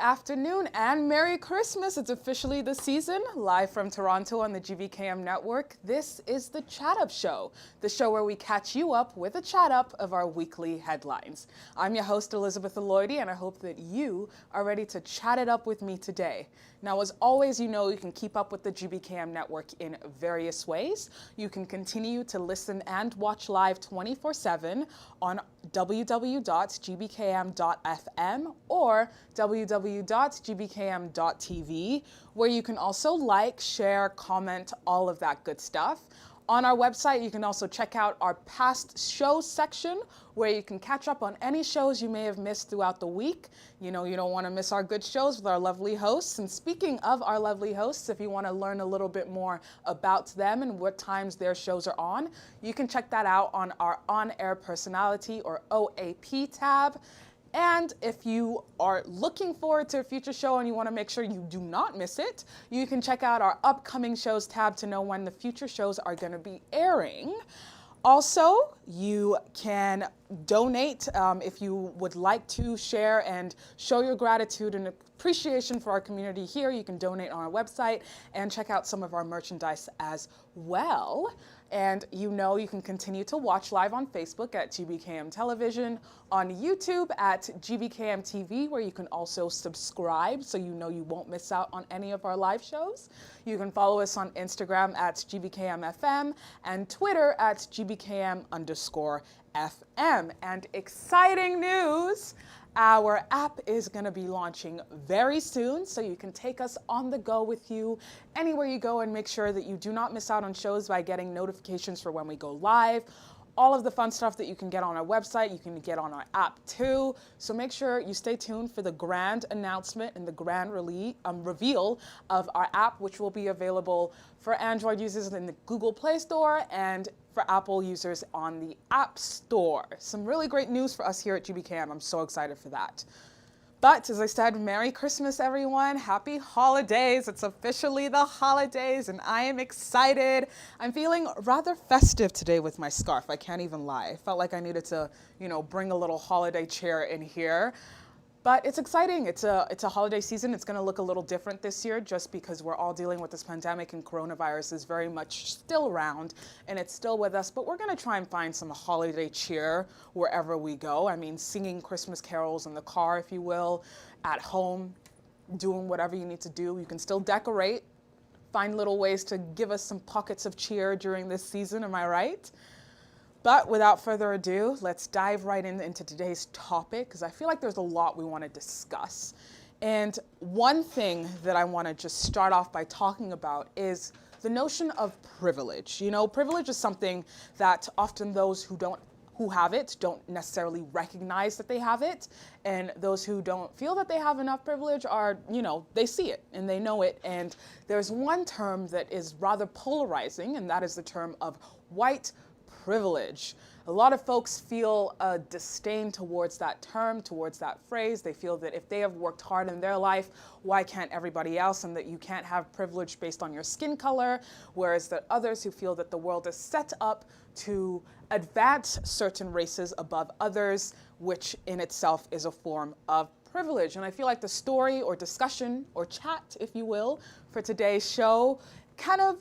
afternoon and Merry Christmas. It's officially the season. Live from Toronto on the GBKM network, this is the Chat Up Show, the show where we catch you up with a chat up of our weekly headlines. I'm your host, Elizabeth Aloidi, and I hope that you are ready to chat it up with me today. Now, as always, you know you can keep up with the GBKM network in various ways. You can continue to listen and watch live 24/7 on www.gbkm.fm or www.gbkm.tv, where you can also like, share, comment, all of that good stuff. On our website, you can also check out our past shows section, where you can catch up on any shows you may have missed throughout the week. You know, you don't want to miss our good shows with our lovely hosts. And speaking of our lovely hosts, if you want to learn a little bit more about them and what times their shows are on, you can check that out on our On-Air Personality or OAP tab. And if you are looking forward to a future show and you want to make sure you do not miss it, you can check out our upcoming shows tab to know when the future shows are going to be airing. Also, you can donate if you would like to share and show your gratitude and appreciation for our community here. You can donate on our website and check out some of our merchandise as well. And you know you can continue to watch live on Facebook at GBKM Television, on YouTube at GBKM TV, where you can also subscribe so you know you won't miss out on any of our live shows. You can follow us on Instagram at GBKM FM and Twitter at GBKM_FM. And exciting news! Our app is going to be launching very soon, so you can take us on the go with you anywhere you go and make sure that you do not miss out on shows by getting notifications for when we go live. All of the fun stuff that you can get on our website, you can get on our app too. So make sure you stay tuned for the grand announcement and the grand reveal of our app, which will be available for Android users in the Google Play Store and for Apple users on the App Store. Some really great news for us here at GBKM. I'm so excited for that. But as I said, Merry Christmas, everyone. Happy holidays. It's officially the holidays and I am excited. I'm feeling rather festive today with my scarf. I can't even lie. I felt like I needed to, bring a little holiday cheer in here. But it's exciting. It's a holiday season. It's going to look a little different this year just because we're all dealing with this pandemic and coronavirus is very much still around and it's still with us. But we're going to try and find some holiday cheer wherever we go. I mean, singing Christmas carols in the car, if you will, at home, doing whatever you need to do. You can still decorate, find little ways to give us some pockets of cheer during this season. Am I right? But without further ado, let's dive right into today's topic because I feel like there's a lot we want to discuss. And one thing that I want to just start off by talking about is the notion of privilege. Privilege is something that often those who have it don't necessarily recognize that they have it. And those who don't feel that they have enough privilege are, they see it and they know it. And there's one term that is rather polarizing, and that is the term of white privilege. A lot of folks feel a disdain towards that term, towards that phrase. They feel that if they have worked hard in their life, why can't everybody else, and that you can't have privilege based on your skin color, whereas there are others who feel that the world is set up to advance certain races above others, which in itself is a form of privilege. And I feel like the story or discussion or chat, if you will, for today's show kind of,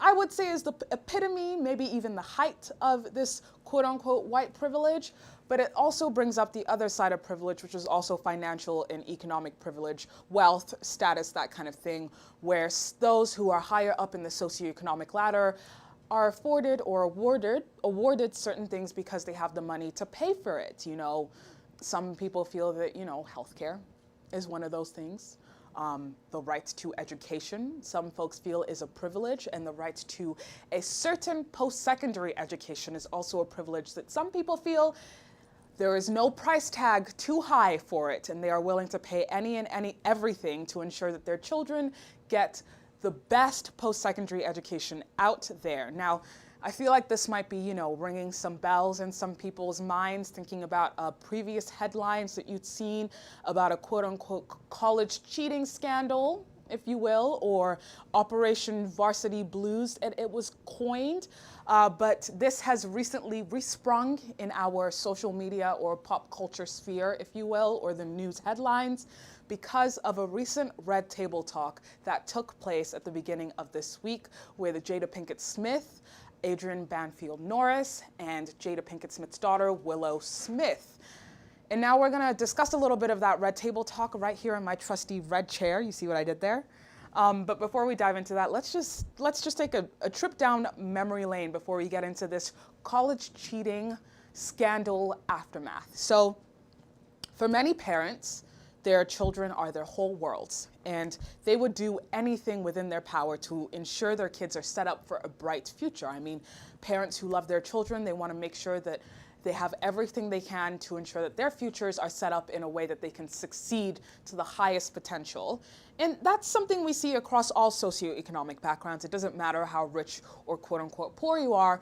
I would say is the epitome, maybe even the height of this quote unquote white privilege, but it also brings up the other side of privilege, which is also financial and economic privilege, wealth, status, that kind of thing, where those who are higher up in the socioeconomic ladder are afforded or awarded certain things because they have the money to pay for it. Some people feel that, healthcare is one of those things. The right to education, some folks feel is a privilege, and the right to a certain post-secondary education is also a privilege that some people feel there is no price tag too high for it, and they are willing to pay everything to ensure that their children get the best post-secondary education out there. Now, I feel like this might be, ringing some bells in some people's minds, thinking about previous headlines that you'd seen about a quote-unquote college cheating scandal, if you will, or Operation Varsity Blues, it was coined. But this has recently resprung in our social media or pop culture sphere, if you will, or the news headlines, because of a recent Red Table Talk that took place at the beginning of this week with Jada Pinkett Smith, Adrian Banfield Norris, and Jada Pinkett Smith's daughter, Willow Smith. And now we're gonna discuss a little bit of that Red Table Talk right here in my trusty red chair. You see what I did there? But before we dive into that, let's just take a trip down memory lane before we get into this college cheating scandal aftermath. So for many parents, their children are their whole worlds, and they would do anything within their power to ensure their kids are set up for a bright future. I mean, parents who love their children, they want to make sure that they have everything they can to ensure that their futures are set up in a way that they can succeed to the highest potential. And that's something we see across all socioeconomic backgrounds. It doesn't matter how rich or quote unquote poor you are.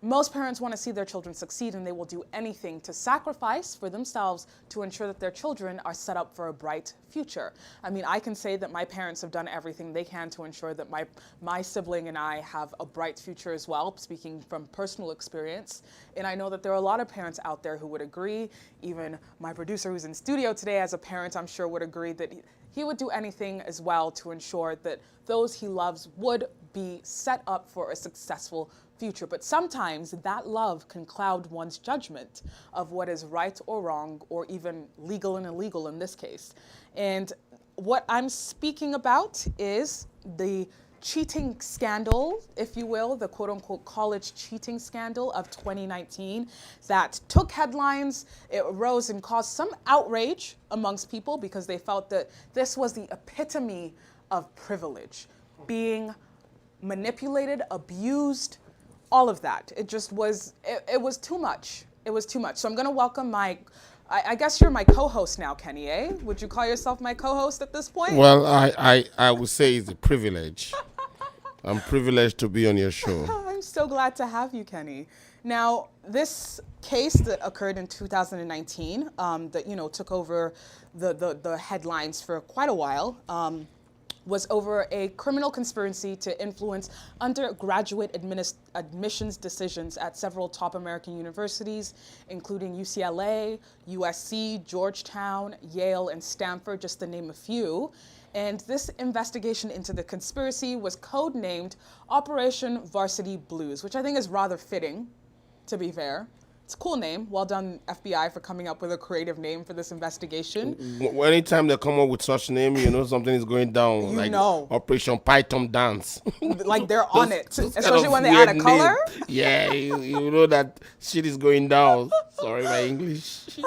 Most parents want to see their children succeed, and they will do anything to sacrifice for themselves to ensure that their children are set up for a bright future. I mean, I can say that my parents have done everything they can to ensure that my sibling and I have a bright future as well, speaking from personal experience. And I know that there are a lot of parents out there who would agree. Even my producer who's in studio today as a parent, I'm sure would agree that he would do anything as well to ensure that those he loves would be set up for a successful future. But sometimes that love can cloud one's judgment of what is right or wrong, or even legal and illegal in this case. And what I'm speaking about is the cheating scandal, if you will, the quote unquote college cheating scandal of 2019 that took headlines. It arose and caused some outrage amongst people because they felt that this was the epitome of privilege, being manipulated, abused, all of that. It just was, it was too much. It was too much. So I'm gonna welcome I guess you're my co-host now, Kenny, eh? Would you call yourself my co-host at this point? Well, I would say it's a privilege. I'm privileged to be on your show. I'm so glad to have you, Kenny. Now, this case that occurred in 2019, that took over the headlines for quite a while, was over a criminal conspiracy to influence undergraduate admissions decisions at several top American universities, including UCLA, USC, Georgetown, Yale, and Stanford, just to name a few. And this investigation into the conspiracy was codenamed Operation Varsity Blues, which I think is rather fitting, to be fair. It's a cool name. Well done, FBI, for coming up with a creative name for this investigation. Anytime they come up with such name, something is going down. You know. Operation Python Dance. Like they're on it. Especially when they add a color. Yeah, you know that shit is going down. Sorry, my English.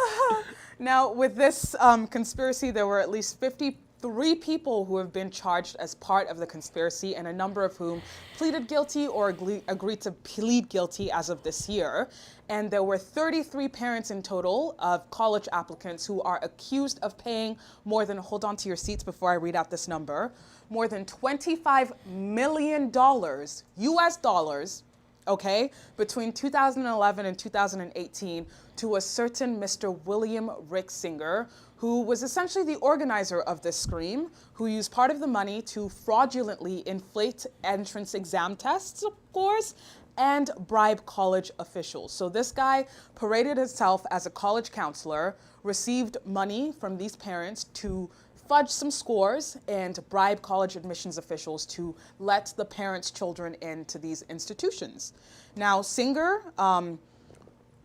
Now, with this conspiracy, there were at least 53 people who have been charged as part of the conspiracy, and a number of whom pleaded guilty or agreed to plead guilty as of this year. And there were 33 parents in total of college applicants who are accused of paying more than, hold on to your seats before I read out this number, more than $25 million, US dollars, okay, between 2011 and 2018 to a certain Mr. William Rixinger, who was essentially the organizer of this scream, who used part of the money to fraudulently inflate entrance exam tests, of course, and bribe college officials. So this guy paraded himself as a college counselor, received money from these parents to fudge some scores and bribe college admissions officials to let the parents' children into these institutions. Now, Singer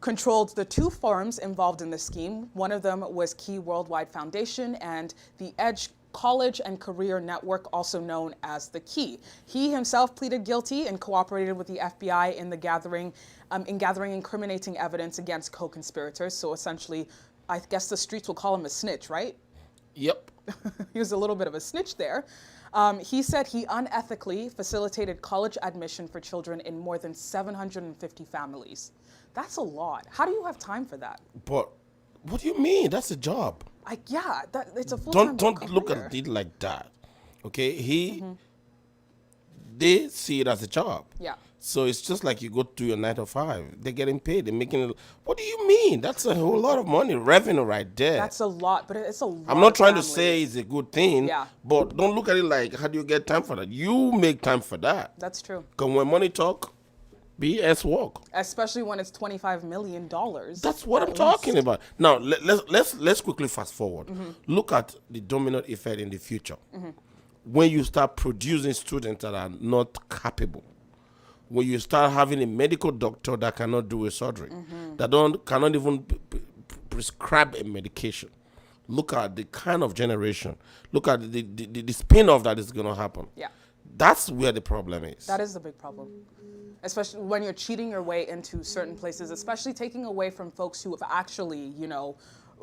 controlled the two firms involved in the scheme. One of them was Key Worldwide Foundation and the Edge College and Career Network, also known as the Key. He himself pleaded guilty and cooperated with the FBI in gathering incriminating evidence against co-conspirators. So essentially, I guess the streets will call him a snitch, right? Yep. He was a little bit of a snitch there. He said he unethically facilitated college admission for children in more than 750 families. That's a lot. How do you have time for that? But what do you mean? That's a job. It's a full-time Don't look at it like that. Okay, they see it as a job. Yeah. So it's just like you go to your 9 to 5. They're getting paid. They're making it. What do you mean? That's a whole lot of money, revenue right there. That's a lot, but it's a lot. I'm not trying to say it's a good thing. Yeah. But don't look at it like, how do you get time for that? You make time for that. That's true. Because when money talk, BS work. especially when it's $25 million. That's what I'm talking about. Now let's quickly fast forward. Look at the domino effect in the future. When you start producing students that are not capable, when you start having a medical doctor that cannot do a surgery, that cannot even prescribe a medication. Look at the kind of generation. Look at the spin-off that is going to happen. Yeah. That's where the problem is. That is the big problem. Especially when you're cheating your way into certain places, especially taking away from folks who have actually,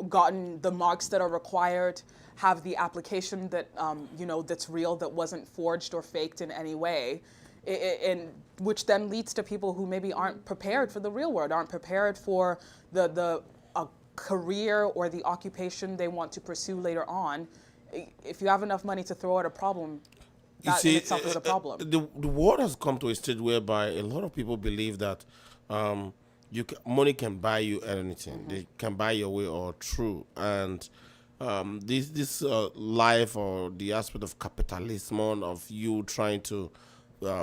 gotten the marks that are required, have the application that, that's real, that wasn't forged or faked in any way, and which then leads to people who maybe aren't prepared for the real world, aren't prepared for the career or the occupation they want to pursue later on. If you have enough money to throw at a problem, that in itself is a problem. The world has come to a stage whereby a lot of people believe that money can buy you anything. They can buy your way or through. And this life or the aspect of capitalism, of you trying to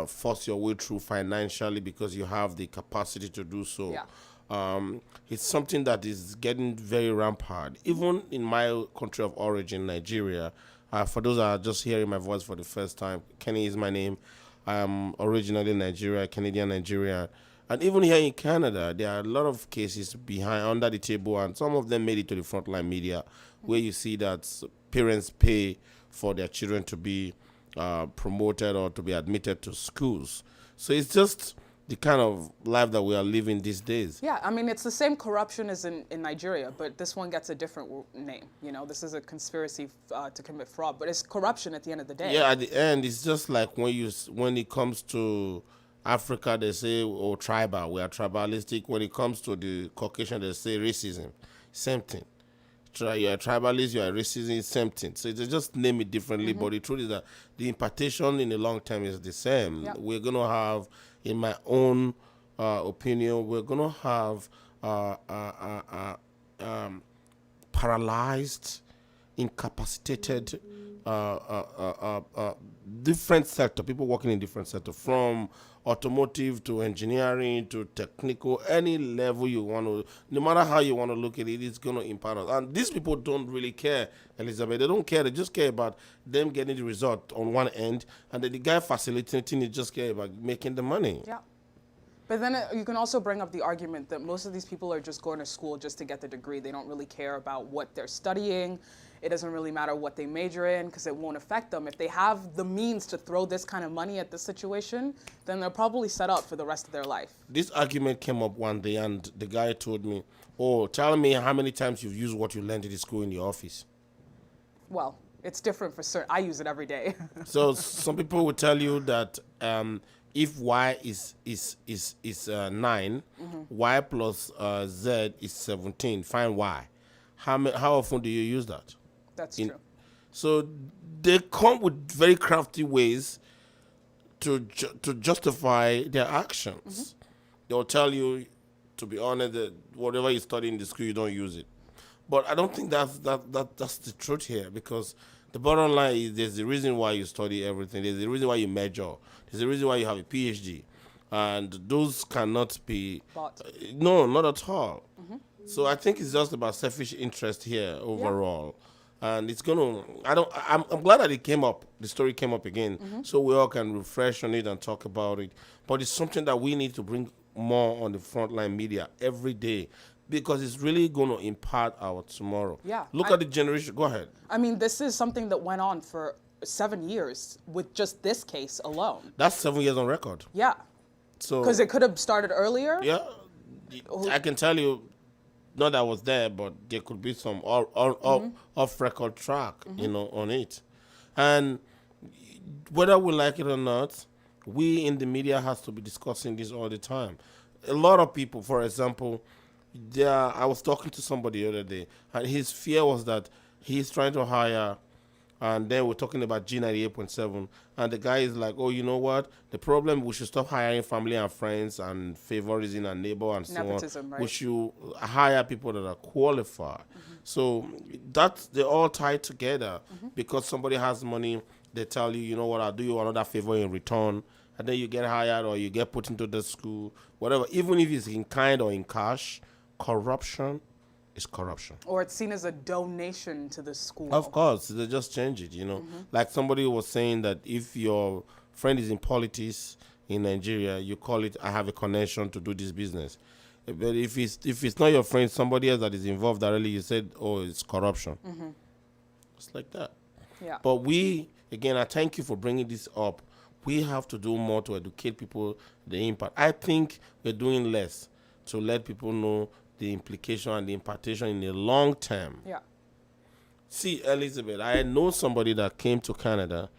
force your way through financially because you have the capacity to do so. Yeah. It's something that is getting very rampant. Even in my country of origin, Nigeria, for those that are just hearing my voice for the first time, Kenny is my name. I am originally Canadian Nigerian. And even here in Canada, there are a lot of cases under the table, and some of them made it to the frontline media, where you see that parents pay for their children to be promoted or to be admitted to schools. So it's just the kind of life that we are living these days. Yeah, I mean, it's the same corruption as in Nigeria, but this one gets a different name. This is a conspiracy to commit fraud, but it's corruption at the end of the day. Yeah, at the end, it's just like when it comes to Africa, they say, oh, tribal, we are tribalistic. When it comes to the Caucasian, they say racism. Same thing. You're a tribalist, you're a racist, same thing. So they just name it differently, but the truth is that the impartation in the long term is the same. Yep. We're going to have, in my own opinion, we're going to have paralyzed, incapacitated, different sector, people working in different sector, from automotive to engineering to technical, any level you want to, no matter how you want to look at it, it's going to impact us. And these people don't really care, Elizabeth. They don't care. They just care about them getting the result on one end, and then the guy facilitating it just care about making the money. Yeah. But then you can also bring up the argument that most of these people are just going to school just to get the degree. They don't really care about what they're studying. It doesn't really matter what they major in because it won't affect them. If they have the means to throw this kind of money at this situation, then they're probably set up for the rest of their life. This argument came up one day, and the guy told me, oh, tell me how many times you've used what you learned in the school in your office. Well, it's different for certain. I use it every day. So some people will tell you that if y is 9, y plus z is 17, find y. How often do you use that? That's true. So they come with very crafty ways to justify their actions. They'll tell you, to be honest, that whatever you study in the school, you don't use it. But I don't think that's the truth here, because the bottom line is there's the reason why you study everything. There's the reason why you major. There's the reason why you have a PhD. And those cannot be... Bought. No, not at all. So I think it's just about selfish interest here overall. Yeah. And it's going to... I'm glad that the story came up again, so we all can refresh on it and talk about it. But it's something that we need to bring more on the frontline media every day, because it's really going to impact our tomorrow. Yeah. Look at the generation. Go ahead. I mean, this is something that went on for 7 years with just this case alone. That's 7 years on record. Yeah. So because it could have started earlier. Yeah. I can tell you, not that I was there, but there could be some off-record track, on it. And whether we like it or not, we in the media has to be discussing this all the time. A lot of people, for example, I was talking to somebody the other day, and his fear was that he's trying to hire, and then we're talking about G98.7, and the guy is like, oh, you know what? The problem, we should stop hiring family and friends and favoritism and neighbor and Nepotism, so on. right? We should hire people that are qualified. So they're all tied together, because somebody has money, they tell you, you know what, I'll do you another favor in return, and then you get hired or you get put into the school, whatever. Even if it's in kind or in cash, corruption is corruption. Or it's seen as a donation to the school. Of course, they just change it, Like somebody was saying that if your friend is in politics in Nigeria, you call it, I have a connection to do this business. But if it's not your friend, somebody else that is involved directly, you said, oh, it's corruption. It's like that. Yeah. But again, I thank you for bringing this up. We have to do more to educate people the impact. I think we're doing less to let people know the implication and the impartation in the long term. Yeah. See, Elizabeth, I know somebody that came to Canada,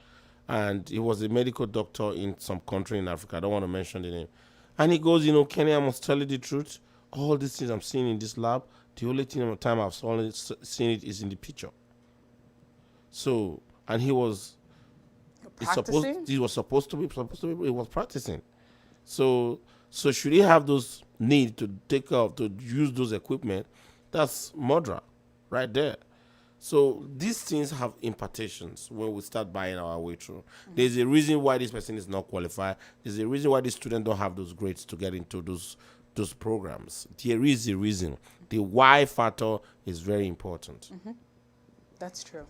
and he was a medical doctor in some country in Africa. I don't want to mention the name. And he goes, Kenny, I must tell you the truth. All these things I'm seeing in this lab, the only time I've only seen it is in the picture. So, and he was Practicing? He was supposed to be, he was practicing. So should he have those need to to use those equipment, that's murder right there. So these things have impartations when we start buying our way through. There's a reason why this person is not qualified. There's a reason why this student don't have those grades to get into those programs. There is a reason. The why factor is very important. That's true.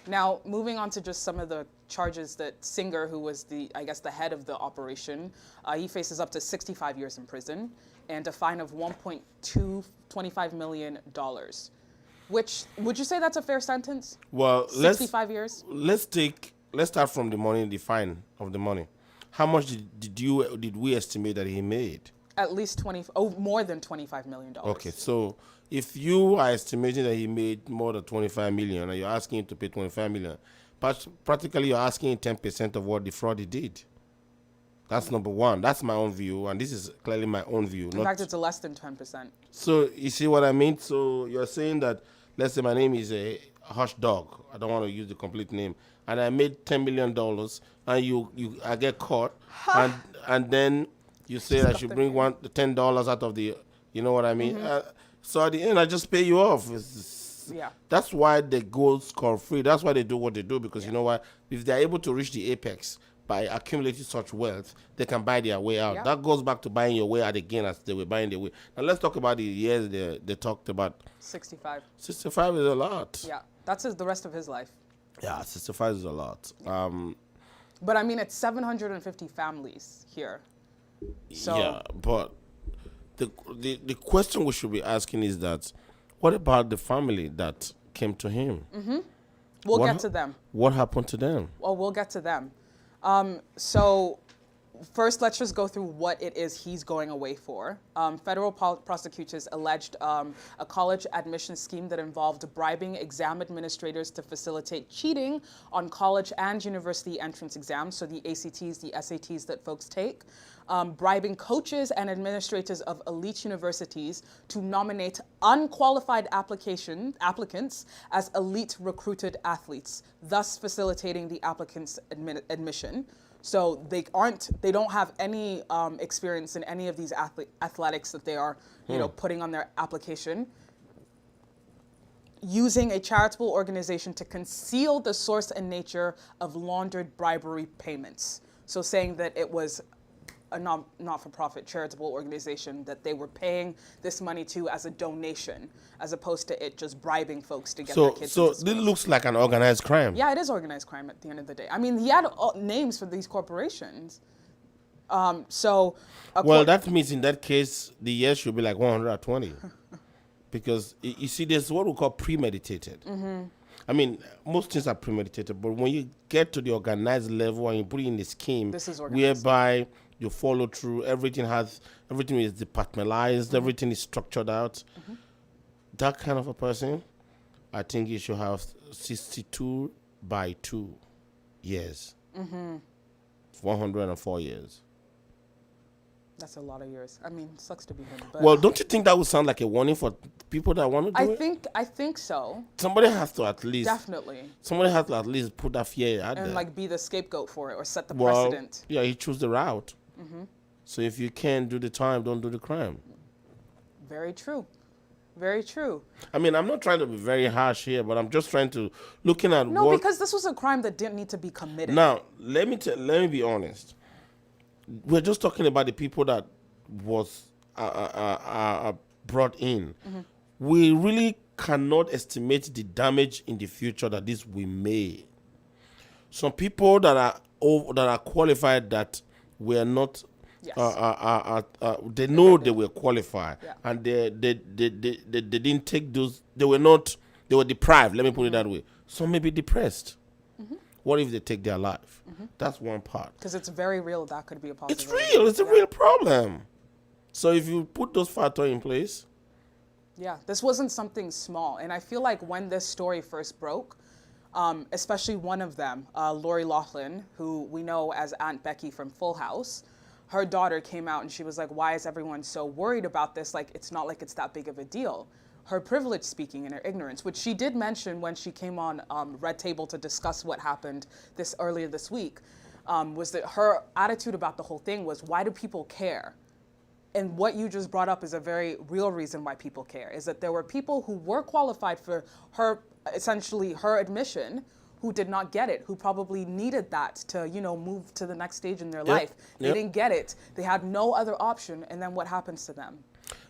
Now, moving on to just some of the charges that Singer, who was the head of the operation, he faces up to 65 years in prison and a fine of $1.225 million. Which, would you say that's a fair sentence? Well, 65 years? Let's start from the money, the fine of the money. How much did we estimate that he made? At least more than $25 million. Okay, so if you are estimating that he made more than 25 million and you're asking him to pay 25 million, practically you're asking him 10% of what the fraud he did. That's number one. That's my own view, and this is clearly my own view. In fact, it's less than 10%. So you see what I mean? So you're saying that, let's say my name is a Hush Dog. I don't want to use the complete name. And I made $10 million, and I get caught, and then you say I should bring $10 out of the, you know what I mean? So at the end, I just pay you off. Yeah. That's why they go score-free. That's why they do what they do, because you know what? If they're able to reach the apex by accumulating such wealth, they can buy their way out. Yeah. That goes back to buying your way out again as they were buying their way. Now let's talk about the years they talked about. 65. 65 is a lot. Yeah. That's the rest of his life. Yeah, 65 is a lot. But I mean, it's 750 families here. So yeah, but the question we should be asking is that, what about the family that came to him? we'll get to them. What happened to them? Well, we'll get to them. So first, let's just go through what it is he's going away for. Federal prosecutors alleged a college admission scheme that involved bribing exam administrators to facilitate cheating on college and university entrance exams, so the ACTs, the SATs that folks take, bribing coaches and administrators of elite universities to nominate unqualified applicants as elite recruited athletes, thus facilitating the applicants' admission. So they don't have any experience in any of these athletics that they are, putting on their application. Using a charitable organization to conceal the source and nature of laundered bribery payments. So saying that it was a not-for-profit charitable organization that they were paying this money to as a donation, as opposed to it just bribing folks to get their kids So into school. this looks like an organized crime. Yeah, it is organized crime at the end of the day. I mean, he had names for these corporations. Well, that means in that case, the year should be like 120. Because, you see, there's what we call premeditated. I mean, most things are premeditated, but when you get to the organized level and you put it in the scheme, This is organized. whereby you follow through, everything is departmentalized, everything is structured out. That kind of a person, I think you should have 62 by 2 years. 104 years. That's a lot of years. I mean, sucks to be him. But Well, don't you think that would sound like a warning for people that want to do it? I think so. Somebody has to at least put that fear out And there. like be the scapegoat for it or set the Well, precedent. yeah, you choose the route. So if you can't do the time, don't do the crime. Very true. Very true. I mean, I'm not trying to be very harsh here, but I'm just trying to looking at No, what. because this was a crime that didn't need to be committed. Now, let me be honest. we're just talking about the people that was brought in. We really cannot estimate the damage in the future that this will make. Some people that are qualified that were not. Yes. They know they were qualified, Yeah. and they didn't take those. They were not. They were deprived. Let me put it that way. Some may be depressed. What if they take their life? That's one part. Because it's very real. That could be a It's possibility. real. It's a real problem. So if you put those factors in place, Yeah, this wasn't something small. And I feel like when this story first broke, especially one of them, Lori Loughlin, who we know as Aunt Becky from Full House, her daughter came out and she was like, why is everyone so worried about this? Like, it's not like it's that big of a deal. Her privilege speaking and her ignorance, which she did mention when she came on Red Table to discuss what happened earlier this week, was that her attitude about the whole thing was, why do people care? And what you just brought up is a very real reason why people care, is that there were people who were qualified for her, essentially her admission, who did not get it, who probably needed that to, move to the next stage in their life. They didn't get it. They had no other option. And then what happens to them?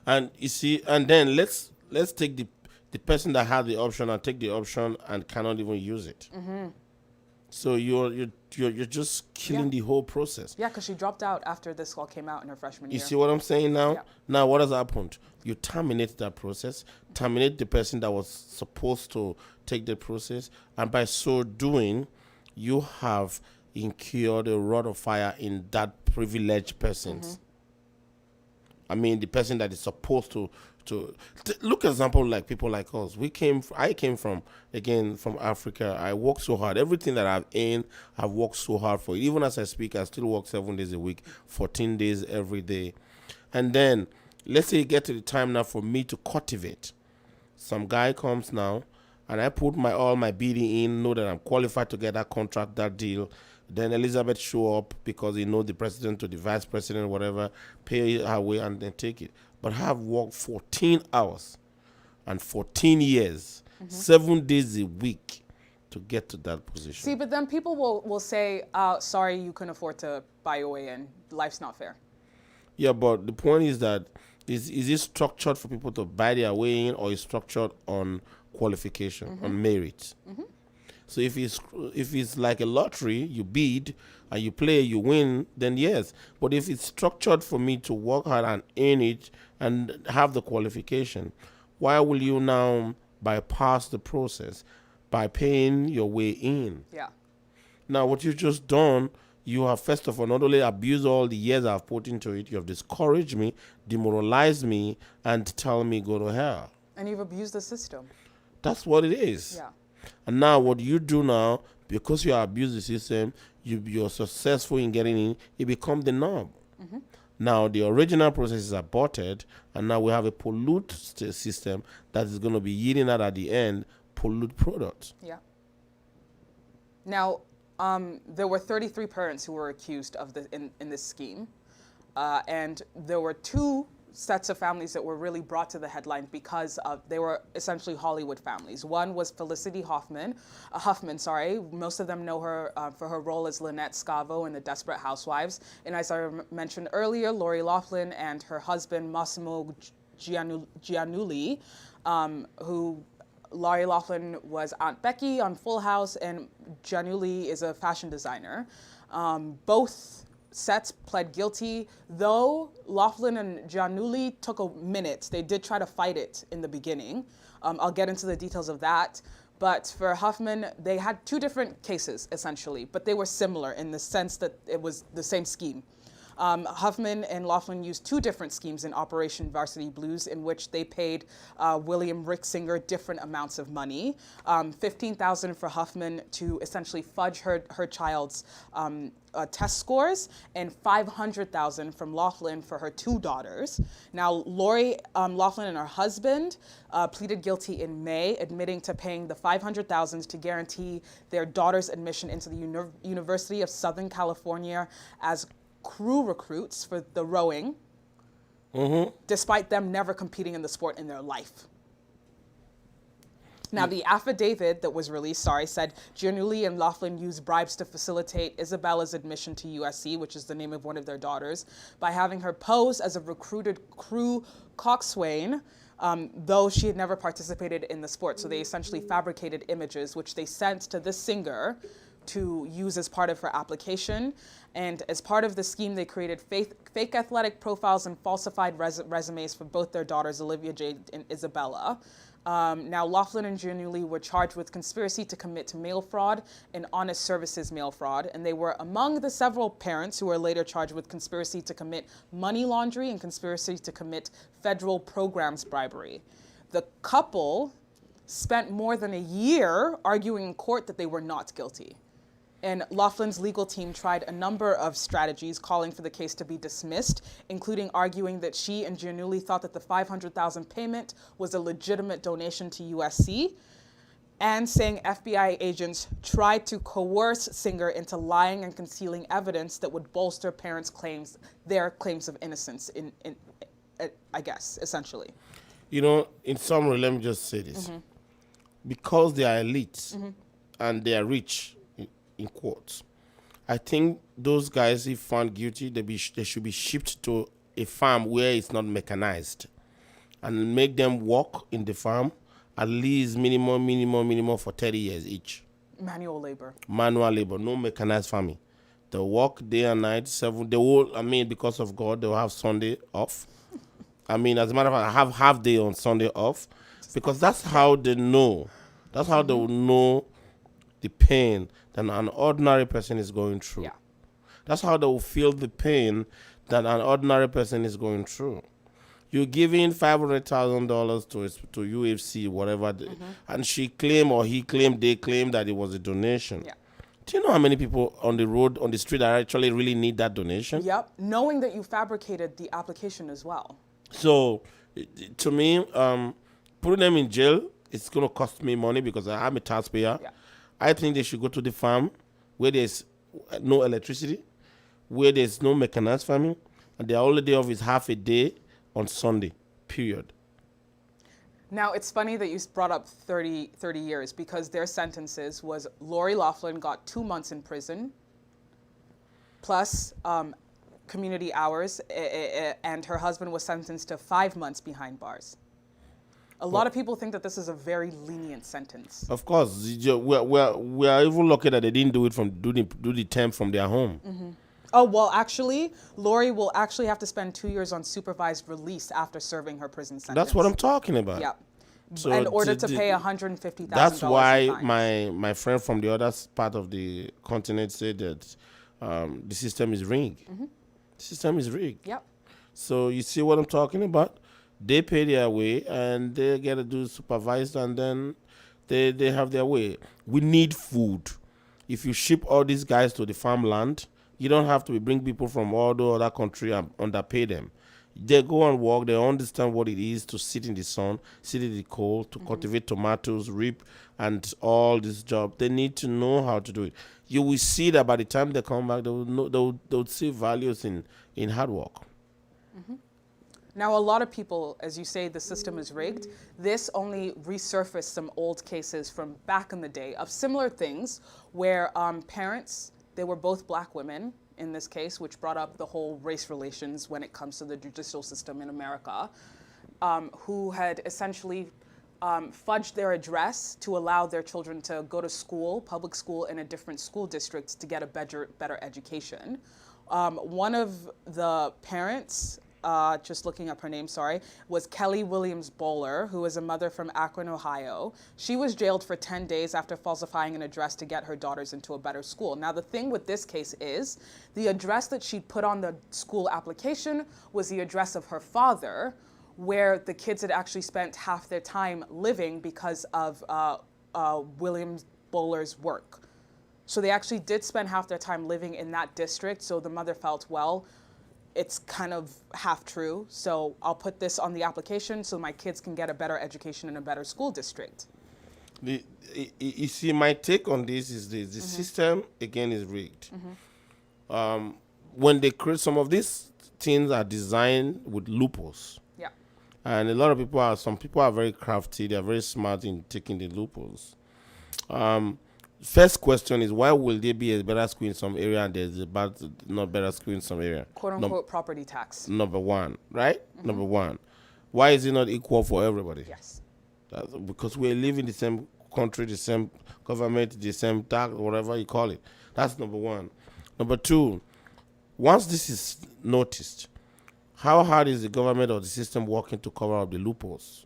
and you see, and then let's take the person that had the option and take the option and cannot even use it. So you're just killing the whole process. Yeah, because she dropped out after this all came out in her freshman year. You see what I'm saying now? Yeah. Now what has happened? You terminate that process, terminate the person that was supposed to take the process, and by so doing, you have incurred a rod of fire in that privileged person's. I mean, the person that is supposed to look at example like people like us. I came from Africa. I worked so hard. Everything that I've worked so hard for. Even as I speak, I still work 7 days a week, 14 days every day. And then let's say you get to the time now for me to cultivate. Some guy comes now, and I put all my bidding in, know that I'm qualified to get that contract, that deal. Then Elizabeth show up because he know the president or the vice president, whatever, pay her way and then take it. But I have worked 14 hours and 14 years, 7 days a week to get to that position. See, but then people will say, sorry, you couldn't afford to buy your way in. Life's not fair. Yeah, but the point is that is it structured for people to buy their way in, or is structured on qualification, on merit? So if it's like a lottery, you bid and you play, you win, then yes. But if it's structured for me to work hard and earn it and have the qualification, why will you now bypass the process by paying your way in? Yeah. Now, what you've just done, you have first of all not only abused all the years I've put into it, you have discouraged me, demoralized me, and tell me go to hell. And you've abused the system. That's what it is. Yeah. And now what you do now, because you abuse the system, you're successful in getting in, it becomes the norm. Now the original process is aborted, and now we have a pollute system that is going to be yielding out at the end pollute products. Yeah. Now, there were 33 parents who were accused of in this scheme, and there were 2 sets of families that were really brought to the headline because they were essentially Hollywood families. One was Felicity Huffman. Most of them know her for her role as Lynette Scavo in The Desperate Housewives. And as I mentioned earlier, Lori Loughlin and her husband Massimo Giannulli, who Lori Loughlin was Aunt Becky on Full House, and Giannulli is a fashion designer. Both sets pled guilty, though Loughlin and Giannulli took a minute. They did try to fight it in the beginning. I'll get into the details of that. But for Huffman, they had 2 different cases, essentially, but they were similar in the sense that it was the same scheme. Huffman and Loughlin used 2 different schemes in Operation Varsity Blues, in which they paid William Rixinger different amounts of money. $15,000 for Huffman to essentially fudge her child's test scores, and $500,000 from Loughlin for her 2 daughters. Now, Lori Loughlin and her husband pleaded guilty in May, admitting to paying the $500,000 to guarantee their daughter's admission into the University of Southern California as crew recruits for the rowing, despite them never competing in the sport in their life. Now, the affidavit that was released, said Giannulli and Laughlin used bribes to facilitate Isabella's admission to USC, which is the name of one of their daughters, by having her pose as a recruited crew coxswain, though she had never participated in the sport. So they essentially fabricated images, which they sent to this singer to use as part of her application. And as part of the scheme, they created fake athletic profiles and falsified resumes for both their daughters, Olivia Jade and Isabella. Now, Laughlin and Giannulli were charged with conspiracy to commit mail fraud and honest services mail fraud, and they were among the several parents who were later charged with conspiracy to commit money laundering and conspiracy to commit federal programs bribery. The couple spent more than a year arguing in court that they were not guilty. And Laughlin's legal team tried a number of strategies calling for the case to be dismissed, including arguing that she and Giannulli thought that the $500,000 payment was a legitimate donation to USC, and saying FBI agents tried to coerce Singer into lying and concealing evidence that would bolster parents' their claims of innocence, I guess, essentially. You know, in summary, let me just say this. Because they are elites and they are rich, in courts, I think those guys, if found guilty, they should be shipped to a farm where it's not mechanized, and make them work in the farm at least minimum for 30 years each. Manual labor, no mechanized farming. They work day and night, because of God, they'll have Sunday off. As a matter of fact, I have half day on Sunday off, because that's how they know. That's how they will know the pain that an ordinary person is going through. Yeah. That's how they will feel the pain that an ordinary person is going through. You're giving $500,000 to UFC, whatever, and she claimed, or he claimed, they claimed that it was a donation. Yeah. Do you know how many people on the road, on the street, that actually really need that donation? Yep, knowing that you fabricated the application as well. So, to me, putting them in jail, it's going to cost me money because I'm a taxpayer. Yeah. I think they should go to the farm where there's no electricity, where there's no mechanized farming, and their only day off is half a day on Sunday, period. Now, it's funny that you brought up 30 years, because their sentences was Lori Loughlin got 2 months in prison, plus community hours, and her husband was sentenced to 5 months behind bars. A lot of people think that this is a very lenient sentence. Of course, we are even lucky that they didn't do the term from their home. Oh, well, actually, Lori will actually have to spend 2 years on supervised release after serving her prison sentence. That's what I'm talking about. Yeah. So in order to pay $150,000. That's why my friend from the other part of the continent said that the system is rigged. The system is rigged. Yep. So you see what I'm talking about? They pay their way, and they get to do supervised, and then they have their way. We need food. If you ship all these guys to the farmland, you don't have to bring people from all the other country and underpay them. They go and work. They understand what it is to sit in the sun, sit in the cold, to cultivate tomatoes, reap, and all this job. They need to know how to do it. You will see that by the time they come back, they will know, they'll see values in hard work. Now, a lot of people, as you say, the system is rigged. This only resurfaced some old cases from back in the day of similar things where parents, they were both black women in this case, which brought up the whole race relations when it comes to the judicial system in America, who had essentially fudged their address to allow their children to go to school, public school, in a different school district to get a better education. One of the parents, just looking up her name, was Kelly Williams Bowler, who is a mother from Akron, Ohio. She was jailed for 10 days after falsifying an address to get her daughters into a better school. Now, the thing with this case is the address that she put on the school application was the address of her father, where the kids had actually spent half their time living because of Williams Bowler's work. So they actually did spend half their time living in that district, so the mother felt, well, it's kind of half true, so I'll put this on the application so my kids can get a better education in a better school district. You see, my take on this is this. The system, again, is rigged. When they create, some of these things are designed with loopholes. Yeah. And some people are very crafty. They are very smart in taking the loopholes. First question is, why will there be a better school in some area and there's a not better school in some area? Quote unquote property tax. Number one, right? Number one. Why is it not equal for everybody? Yes. Because we live in the same country, the same government, the same tax, whatever you call it. That's number one. Number two, once this is noticed, how hard is the government or the system working to cover up the loopholes?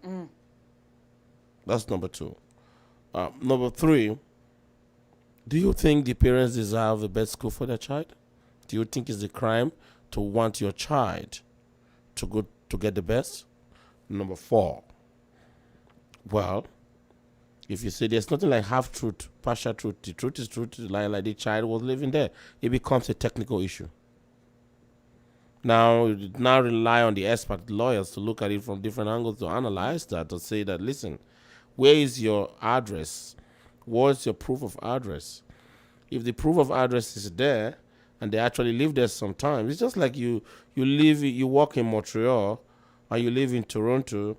That's number two. Number three, do you think the parents deserve the best school for their child? Do you think it's a crime to want your child to go to get the best? Number four, well, if you say there's nothing like half truth, partial truth, the truth is truth, like the child was living there, it becomes a technical issue. Now rely on the expert lawyers to look at it from different angles to analyze that, to say that, listen, where is your address? What's your proof of address? If the proof of address is there and they actually live there sometimes, it's just like you work in Montreal and you live in Toronto,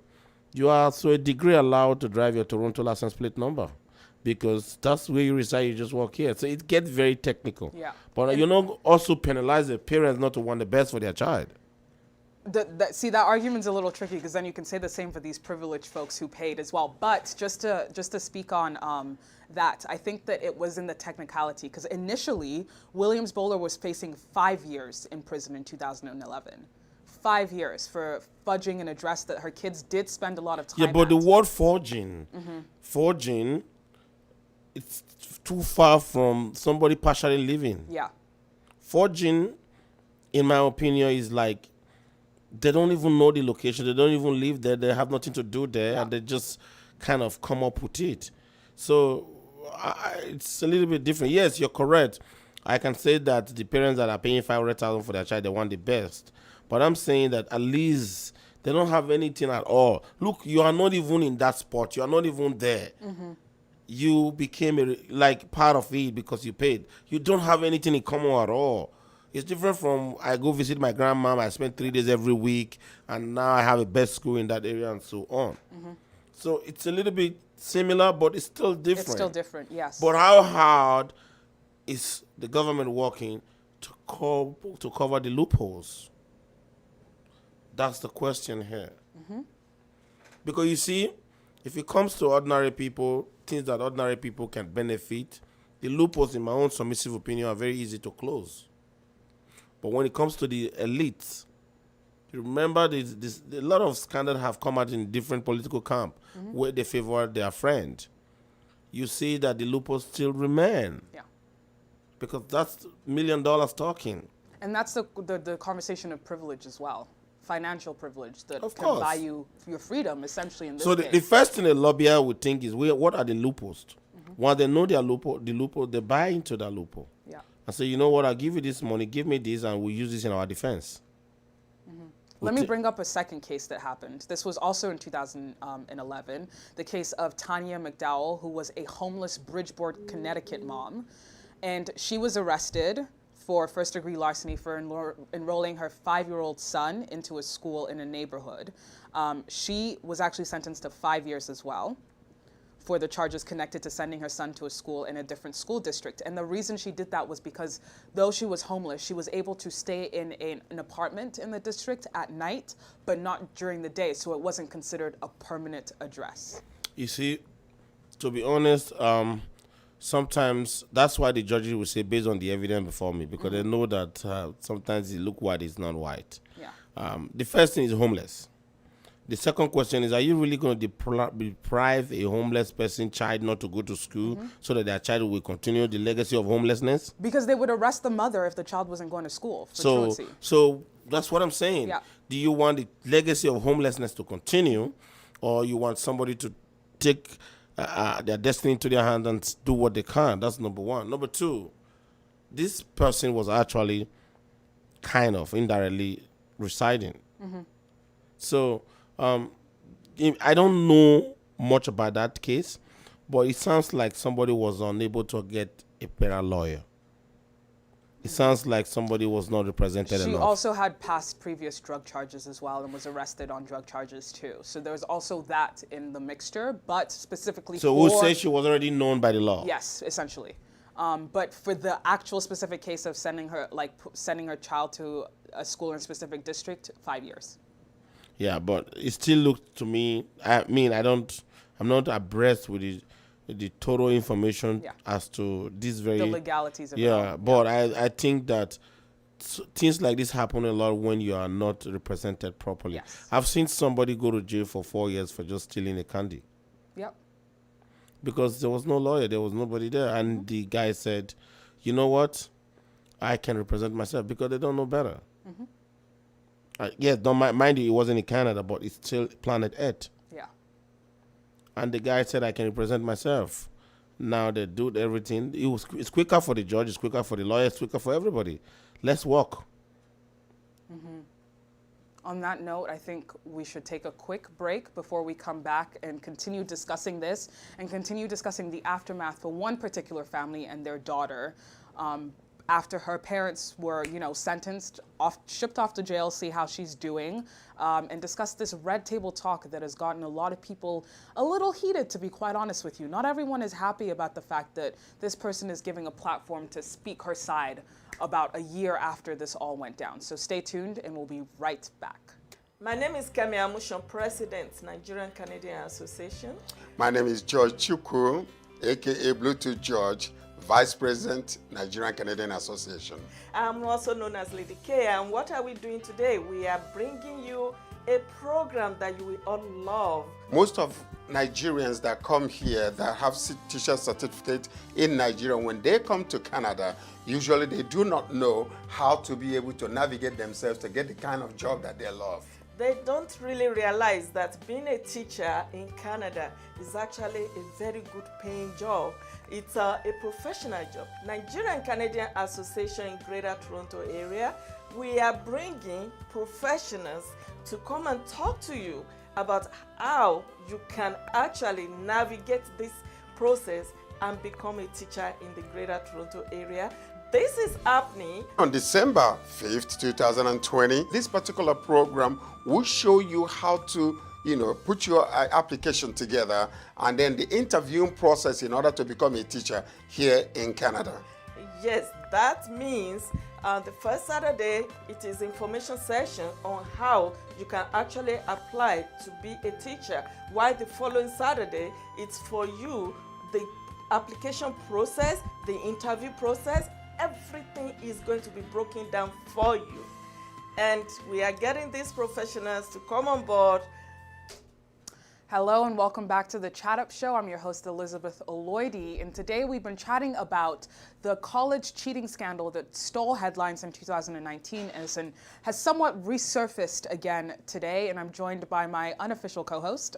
you are to a degree allowed to drive your Toronto license plate number because that's where you reside, you just work here. So it gets very technical. Yeah. But you know, also penalize the parents not to want the best for their child. See, that argument's a little tricky because then you can say the same for these privileged folks who paid as well. But just to speak on that, I think that it was in the technicality because initially Williams Bowler was facing 5 years in prison in 2011. 5 years for fudging an address that her kids did spend a lot of time. Yeah, but at. the word forging, it's too far from somebody partially living. Yeah. Forging, in my opinion, is like they don't even know the location. They don't even live there. They have nothing to do there, and they just kind of come up with it. So it's a little bit different. Yes, you're correct. I can say that the parents that are paying $500,000 for their child, they want the best. But I'm saying that at least they don't have anything at all. Look, you are not even in that spot. You are not even there. You became like part of it because you paid. You don't have anything in common at all. It's different from I go visit my grandma, I spend 3 days every week, and now I have a best school in that area and so on. So it's a little bit similar, but it's still different. It's still different, yes. But how hard is the government working to cover the loopholes? That's the question here. Because you see, if it comes to ordinary people, things that ordinary people can benefit, the loopholes, in my own submissive opinion, are very easy to close. But when it comes to the elites, you remember a lot of scandals have come out in different political camp where they favor their friend. You see that the loopholes still remain. Yeah. Because that's $1 million talking. And that's the conversation of privilege as well. Financial privilege that Of can course. buy you your freedom, essentially, in this So case. the first thing a lobbyer would think is, what are the loopholes? Once they know the loophole, they buy into that loophole. Yeah. And say, you know what, I'll give you this money, give me this, and we'll use this in our defense. Let me bring up a second case that happened. This was also in 2011, the case of Tanya McDowell, who was a homeless Bridgeport, Connecticut mom. And she was arrested for first-degree larceny for enrolling her 5-year-old son into a school in a neighborhood. She was actually sentenced to 5 years as well for the charges connected to sending her son to a school in a different school district. And the reason she did that was because though she was homeless, she was able to stay in an apartment in the district at night, but not during the day, so it wasn't considered a permanent address. You see, to be honest, sometimes that's why the judges will say based on the evidence before me, because they know that sometimes it look white, it's not white. Yeah. The first thing is homeless. The second question is, are you really going to deprive a homeless person child not to go to school so that their child will continue the legacy of homelessness? Because they would arrest the mother if the child wasn't going to school for truancy. So that's what I'm saying. Yeah. Do you want the legacy of homelessness to continue, or you want somebody to take their destiny into their hands and do what they can? That's number one. Number two, this person was actually kind of indirectly residing. So I don't know much about that case, but it sounds like somebody was unable to get a parent lawyer. It sounds like somebody was not represented She enough. also had previous drug charges as well and was arrested on drug charges too. So there's also that in the mixture, but specifically So for... we'll say she was already known by the law. Yes, essentially. But for the actual specific case of sending her child to a school in a specific district, 5 years. Yeah, but it still looked to me, I'm not abreast with the total information as to this very... The legalities of it. Yeah, but I think that things like this happen a lot when you are not represented properly. Yes. I've seen somebody go to jail for 4 years for just stealing a candy. Yep. Because there was no lawyer, there was nobody there. And the guy said, you know what? I can represent myself because they don't know better. Yes, don't mind you, it wasn't in Canada, but it's still planet Earth. Yeah. And the guy said, I can represent myself. Now they do everything. It's quicker for the judge, it's quicker for the lawyer, it's quicker for everybody. Let's walk. On that note, I think we should take a quick break before we come back and continue discussing this and continue discussing the aftermath for one particular family and their daughter after her parents were, sentenced, shipped off to jail, see how she's doing, and discuss this red table talk that has gotten a lot of people a little heated, to be quite honest with you. Not everyone is happy about the fact that this person is giving a platform to speak her side about a year after this all went down. So stay tuned and we'll be right back. My name is Kemi Amushon, President, Nigerian Canadian Association. My name is George Chukwu, aka Bluetooth George, Vice President, Nigerian Canadian Association. I'm also known as Lady K, and what are we doing today? We are bringing you a program that you will all love. Most of Nigerians that come here that have teacher certificate in Nigeria, when they come to Canada, usually they do not know how to be able to navigate themselves to get the kind of job that they love. They don't really realize that being a teacher in Canada is actually a very good paying job. It's a professional job. Nigerian Canadian Association in Greater Toronto area, we are bringing professionals to come and talk to you about how you can actually navigate this process and become a teacher in the Greater Toronto area. This is happening on December 5th, 2020. This particular program will show you how to, put your application together and then the interviewing process in order to become a teacher here in Canada. Yes, that means the first Saturday, it is information session on how you can actually apply to be a teacher, while the following Saturday, it's for you, the application process, the interview process, everything is going to be broken down for you. And we are getting these professionals to come on board. Hello and welcome back to the Chat Up Show. I'm your host, Elizabeth Oloidi, and today we've been chatting about the college cheating scandal that stole headlines in 2019 and has somewhat resurfaced again today. And I'm joined by my unofficial co-host,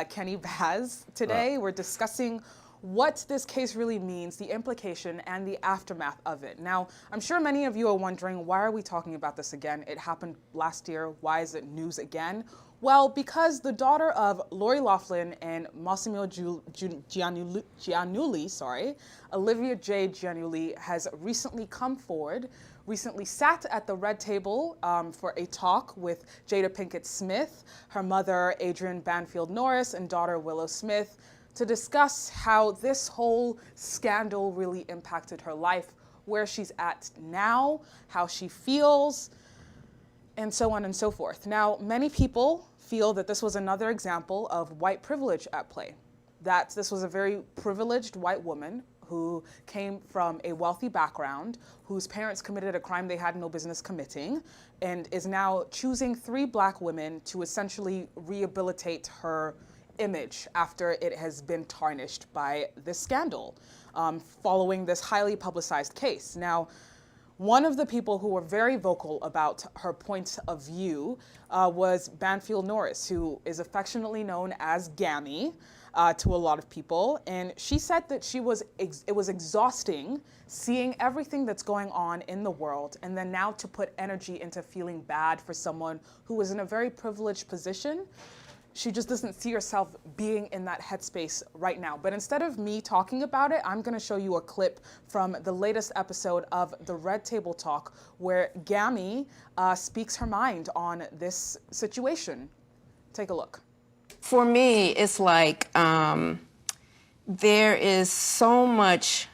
Kenny Baz. Today we're discussing what this case really means, the implication, and the aftermath of it. Now, I'm sure many of you are wondering, why are we talking about this again? It happened last year. Why is it news again? Well, because the daughter of Lori Loughlin and Massimo Giannulli, Olivia J. Giannulli, has recently come forward, recently sat at the red table for a talk with Jada Pinkett Smith, her mother Adrienne Banfield Norris, and daughter Willow Smith, to discuss how this whole scandal really impacted her life, where she's at now, how she feels, and so on and so forth. Now, many people feel that this was another example of white privilege at play, that this was a very privileged white woman who came from a wealthy background, whose parents committed a crime they had no business committing, and is now choosing 3 black women to essentially rehabilitate her image after it has been tarnished by this scandal following this highly publicized case. Now, one of the people who were very vocal about her point of view was Banfield Norris, who is affectionately known as Gammy to a lot of people. And she said that it was exhausting seeing everything that's going on in the world, and then now to put energy into feeling bad for someone who was in a very privileged position. she just doesn't see herself being in that headspace right now. But instead of me talking about it, I'm gonna show you a clip from the latest episode of the Red Table Talk where Gammy speaks her mind on this situation. Take a look. For me, it's like there is so much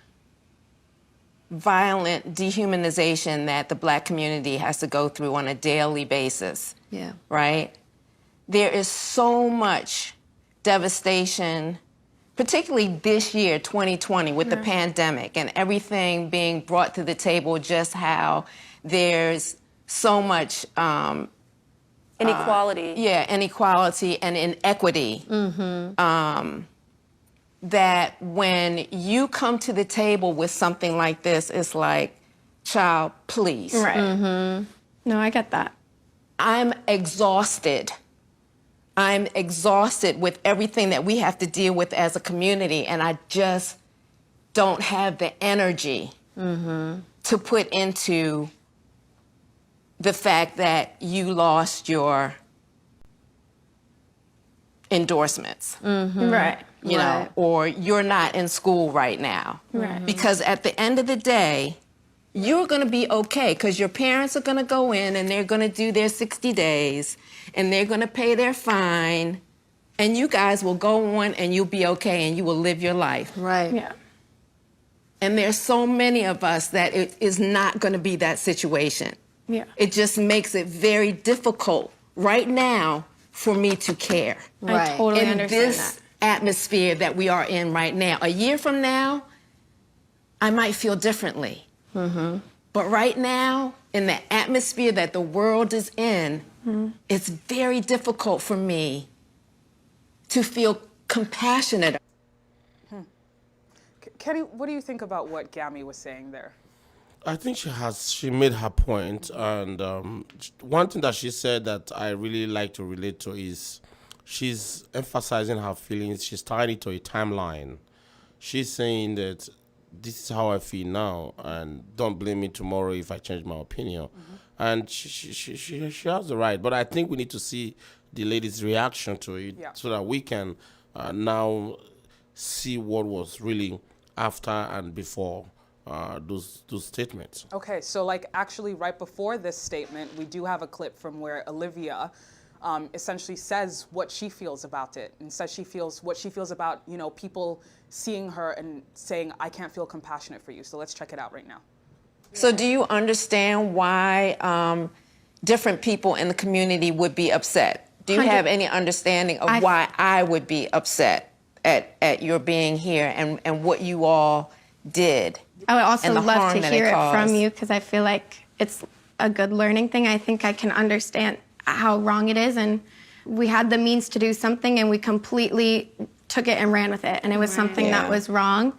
violent dehumanization that the Black community has to go through on a daily basis. Yeah. Right? There is so much devastation, particularly this year, 2020, with the pandemic and everything being brought to the table, just how there's so much Inequality. inequality and inequity. That when you come to the table with something like this, it's like, child, please. Right. No, I get that. I'm exhausted. I'm exhausted with everything that we have to deal with as a community, and I just don't have the energy to put into the fact that you lost your endorsements. Right. You know, or you're not in school right now. Right. Because at the end of the day, you're going to be okay because your parents are going to go in and they're going to do their 60 days and they're going to pay their fine and you guys will go on and you'll be okay and you will live your life. Right. Yeah. And there's so many of us that it is not going to be that situation. Yeah. It just makes it very difficult right now for me to care. I totally in understand this that. atmosphere that we are in right now. A year from now, I might feel differently. But right now, in the atmosphere that the world is in, it's very difficult for me to feel compassionate. Kenny, what do you think about what Gammy was saying there? I think she made her point, and one thing that she said that I really like to relate to is she's emphasizing her feelings. She's tying it to a timeline. She's saying that this is how I feel now, and don't blame me tomorrow if I change my opinion. And she has the right, but I think we need to see the lady's reaction to it so that we can now see what was really after and before those statements. Okay, so like actually right before this statement, we do have a clip from where Olivia essentially says what she feels about it, and says what she feels about, you know, people seeing her and saying, I can't feel compassionate for you. So let's check it out right now. So do you understand why different people in the community would be upset? Do you have any understanding of why I would be upset at your being here and what you all did? I would also and the love harm to that hear it it from caused. you because I feel like it's a good learning thing. I think I can understand how wrong it is, and we had the means to do something and we completely took it and ran with it, and it was something that was wrong.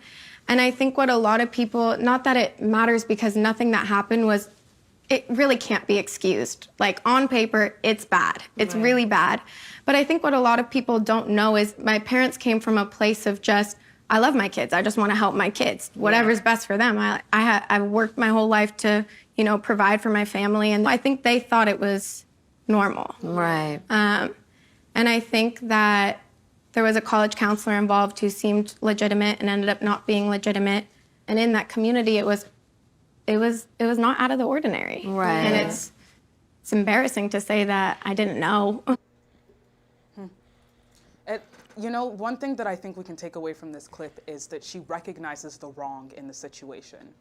And I think what a lot of people, not that it matters because nothing that happened was, it really can't be excused. Like on paper, it's bad. It's really bad. But I think what a lot of people don't know is my parents came from a place of just, I love my kids. I just want to help my kids. Whatever's best for them. I've worked my whole life to, you know, provide for my family. And I think they thought it was normal. Right. And I think that there was a college counselor involved who seemed legitimate and ended up not being legitimate. And in that community, it was not out of the ordinary. Right. And it's embarrassing to say that I didn't know. You know, one thing that I think we can take away from this clip is that she recognizes the wrong in the situation.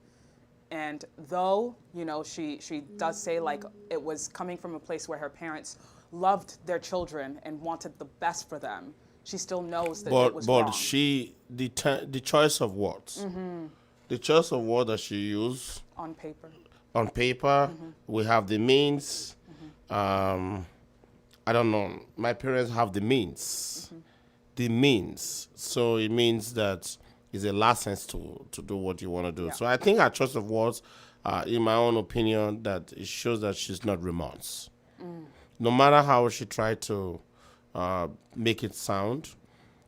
And though, you know, she does say like it was coming from a place where her parents loved their children and wanted the best for them, she still knows that it was wrong. But the choice of words, the choice of word that she used On paper. on paper, we have the means. I don't know. My parents have the means. The means. So it means that it's a license to do what you want to do. So I think her choice of words, in my own opinion, that it shows that she's not remorse. No matter how she tried to make it sound,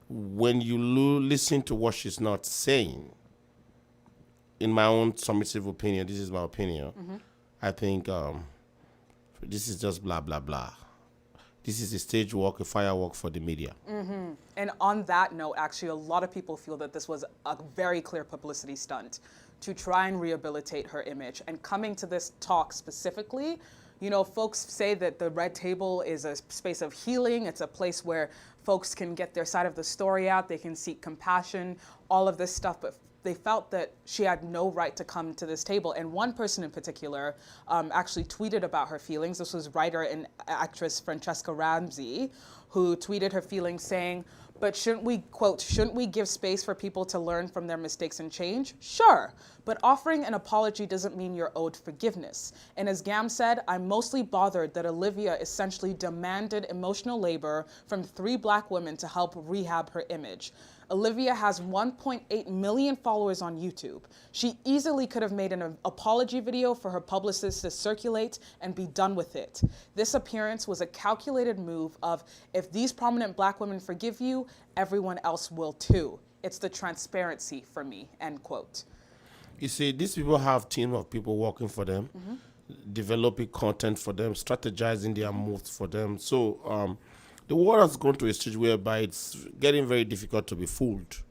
when you listen to what she's not saying, in my own submissive opinion, this is my opinion, I think this is just blah, blah, blah. this is a stage walk, a firework for the media. And on that note, actually, a lot of people feel that this was a very clear publicity stunt to try and rehabilitate her image. And coming to this talk specifically, you know, folks say that the Red Table is a space of healing. It's a place where folks can get their side of the story out. They can seek compassion, all of this stuff. But they felt that she had no right to come to this table. And one person in particular actually tweeted about her feelings. This was writer and actress Franchesca Ramsey, who tweeted her feelings saying, but shouldn't we, quote, shouldn't we give space for people to learn from their mistakes and change? Sure, but offering an apology doesn't mean you're owed forgiveness. And as Gam said, I'm mostly bothered that Olivia essentially demanded emotional labor from 3 Black women to help rehab her image. Olivia has 1.8 million followers on YouTube. She easily could have made an apology video for her publicist to circulate and be done with it. This appearance was a calculated move of, if these prominent Black women forgive you, everyone else will too. It's the transparency for me, end quote. You see, these people have team of people working for them, developing content for them, strategizing their moves for them. So the world has gone to a stage whereby it's getting very difficult to be fooled.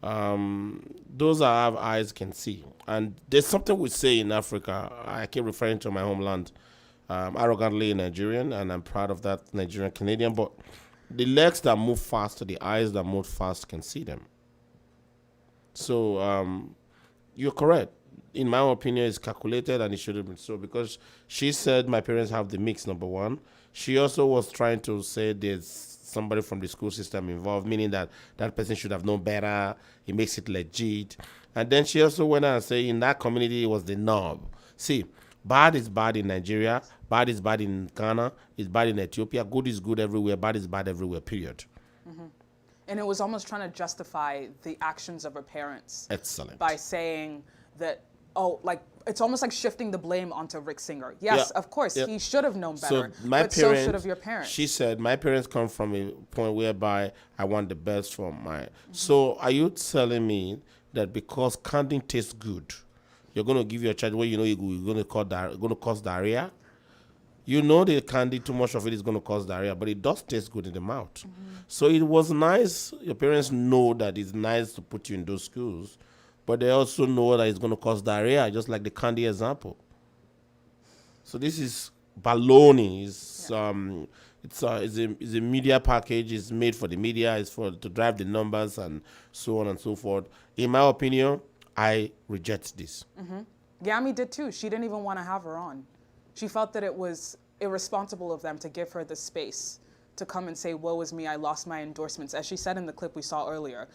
Those that have eyes can see. And there's something we say in Africa, I keep referring to my homeland, arrogantly Nigerian, and I'm proud of that, Nigerian Canadian, but the legs that move fast, the eyes that move fast can see them. So you're correct. In my opinion, it's calculated and it should have been so, because she said my parents have the mix, number one. She also was trying to say there's somebody from the school system involved, meaning that that person should have known better. It makes it legit. And then she also went on and said in that community it was the norm. See, bad is bad in Nigeria, bad is bad in Ghana, it's bad in Ethiopia, good is good everywhere, bad is bad everywhere, period. And it was almost trying to justify the actions of her parents. Excellent. By saying that, oh, like, it's almost like shifting the blame onto Rick Singer. Yes, Yeah. of course, Yeah. he should have known So better, my but parents, so should have your parents. She said, my parents come from a point whereby I want the best for my... So are you telling me that because candy tastes good, you're going to give your child what you know you're going to cause diarrhea? You know the candy, too much of it is going to cause diarrhea, but it does taste good in the mouth. So it was nice. Your parents know that it's nice to put you in those schools, but they also know that it's going to cause diarrhea, just like the candy example. So this is baloney. It's a media package. It's made for the media. It's to drive the numbers and so on and so forth. In my opinion, I reject this. Yami did too. She didn't even want to have her on. She felt that it was irresponsible of them to give her the space to come and say, woe is me, I lost my endorsements. As she said in the clip we saw earlier,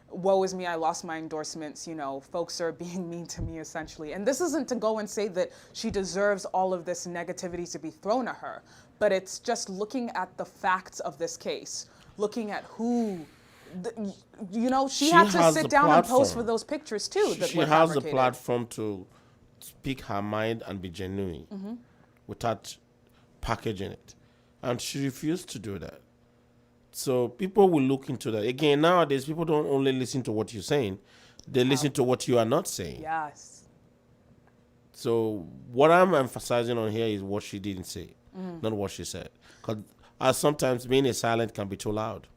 woe is me, I lost my endorsements, you know, folks are being mean to me essentially. And this isn't to go and say that she deserves all of this negativity to be thrown at her, but it's just looking at the facts of this case, looking at who, you know, she had to sit down and pose for those pictures too. She has the platform to speak her mind and be genuine without packaging it. And she refused to do that. So people will look into that. Again, nowadays, people don't only listen to what you're saying. They listen to what you are not saying. Yes. So what I'm emphasizing on here is what she didn't say, not what she said. Because sometimes being a silent can be too loud.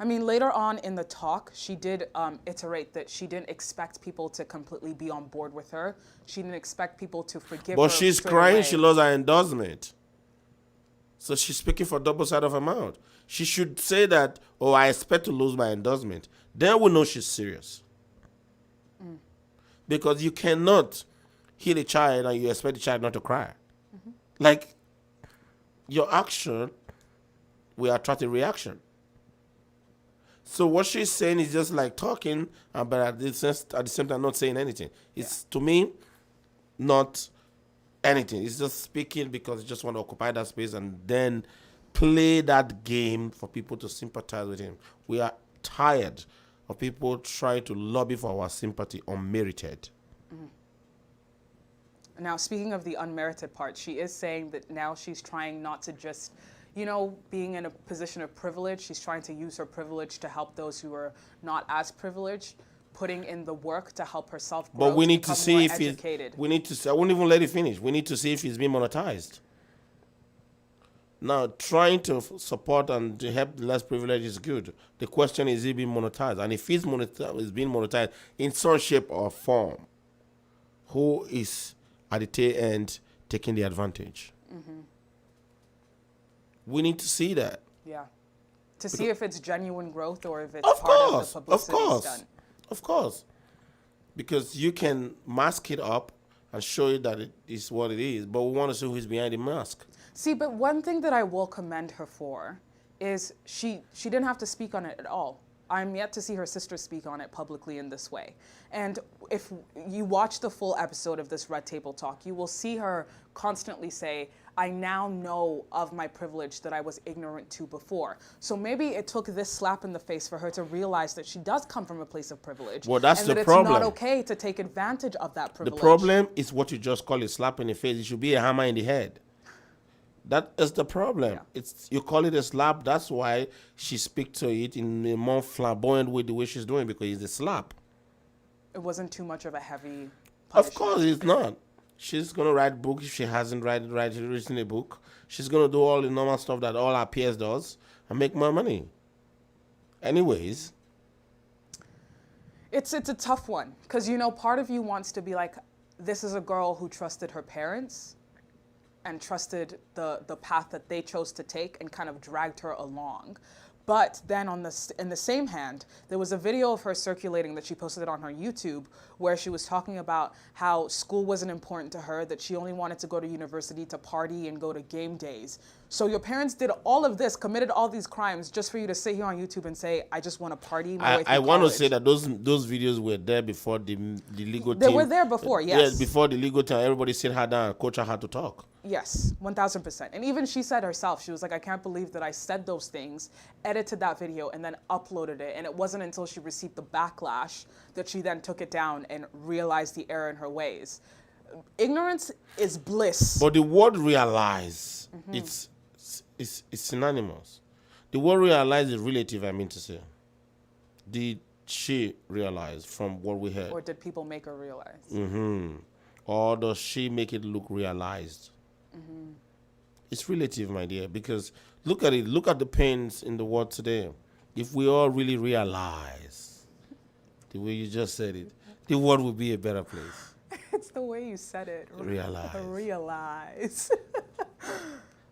I mean, later on in the talk, she did iterate that she didn't expect people to completely be on board with her. She didn't expect people to forgive her. But she's crying she lost her endorsement. So she's speaking for double side of her mouth. She should say that, oh, I expect to lose my endorsement. Then we know she's serious. Because you cannot heal a child and you expect the child not to cry. Like, your action will attract a reaction. So what she's saying is just like talking, but at the same time not saying anything. It's, to me, not anything. It's just speaking because you just want to occupy that space and then play that game for people to sympathize with him. We are tired of people trying to lobby for our sympathy unmerited. Now, speaking of the unmerited part, she is saying that now she's trying not to just, you know, being in a position of privilege, she's trying to use her privilege to help those who are not as privileged, putting in the work to help herself grow. But we need to see if educated. we need to see, I won't even let it finish. We need to see if he's being monetized. Now, trying to support and to help the less privileged is good. The question is it being monetized? And if it's being monetized in some shape or form, who is at the tail end taking the advantage? We need to see that. Yeah. To see if it's genuine growth or if it's Of part course, of the of publicity course, stunt. of course. Because you can mask it up and show it that it is what it is, but we want to see who's behind the mask. See, but one thing that I will commend her for is she didn't have to speak on it at all. I'm yet to see her sister speak on it publicly in this way. And if you watch the full episode of this Red Table Talk, you will see her constantly say, I now know of my privilege that I was ignorant to before. So maybe it took this slap in the face for her to realize that she does come from a place of privilege. Well, that's and the that problem. it's not okay to take advantage of that The privilege. problem is what you just call a slap in the face. It should be a hammer in the head. That is the problem. Yeah. It's you call it a slap. That's why she speaks to it in a more flamboyant way, the way she's doing, because it's a slap. It wasn't too much of a heavy Of punishment. course, it's not. She's gonna write books if she hasn't written a book. She's gonna do all the normal stuff that all our peers does and make more money. Anyways, It's a tough one because, you know, part of you wants to be like, this is a girl who trusted her parents and trusted the path that they chose to take and kind of dragged her along. But then in the same hand, there was a video of her circulating that she posted on her YouTube where she was talking about how school wasn't important to her, that she only wanted to go to university to party and go to game days. So your parents did all of this, committed all these crimes just for you to sit here on YouTube and say, I just want to party my way through I want to college." say that those videos were there before the legal They team. were there before, yes. Yeah, before the legal team, everybody sit her down and coach her how to talk. Yes, 1000%. And even she said herself, she was like, I can't believe that I said those things, edited that video, and then uploaded it. And it wasn't until she received the backlash that she then took it down and realized the error in her ways. Ignorance is bliss. But the word realize, it's synonymous. The word realize is relative, I mean to say. Did she realize from what we heard? Or did people make her realize? Or does she make it look realized? It's relative, my dear, because look at it. Look at the pains in the world today. If we all really realize the way you just said it, the world would be a better place. It's the way you said it. Realize. Realize.